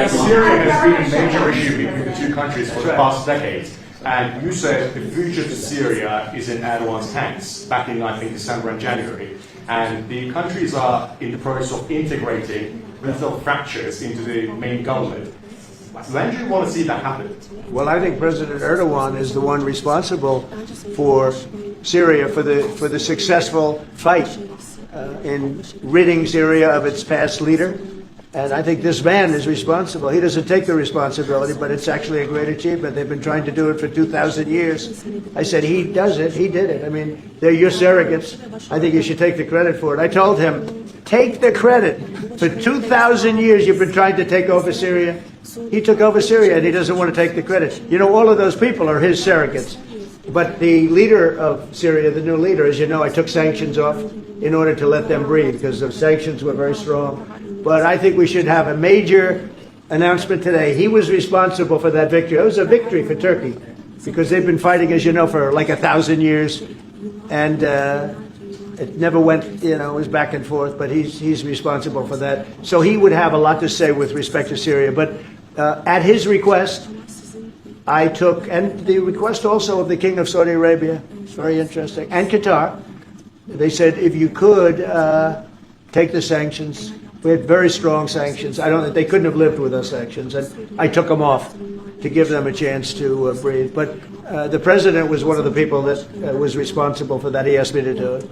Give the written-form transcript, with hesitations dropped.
Syria has been a major issue between the two countries for the past decades. And you said the future to Syria is in Erdogan's hands back in, I think, December and January. And the countries are in the process of integrating little fractures into the main government. When do you want to see that happen? Well, I think President Erdogan is the one responsible for Syria, for the successful fight in ridding Syria of its past leader. And I think this man is responsible. He doesn't take the responsibility, but it's actually a great achievement. They've been trying to do it for 2,000 years. I said, he does it. He did it. I mean, they're your surrogates. I think you should take the credit for it. I told him, take the credit. For 2,000 years, you've been trying to take over Syria. He took over Syria, and he doesn't want to take the credit. You know, all of those people are his surrogates. But the leader of Syria, the new leader, as you know, I took sanctions off in order to let them breathe because the sanctions were very strong. But I think we should have a major announcement today. He was responsible for that victory. It was a victory for Turkey because they've been fighting, as you know, for like 1,000 years. And it never went, you know, it was back and forth. But he's responsible for that. So he would have a lot to say with respect to Syria. But at his request, I took, and the request also of the King of Saudi Arabia, it's very interesting, and Qatar, they said if you could take the sanctions. We had very strong sanctions. They couldn't have lived with those sanctions, and I took them off to give them a chance to breathe. But the president was one of the people that was responsible for that. He asked me to do it.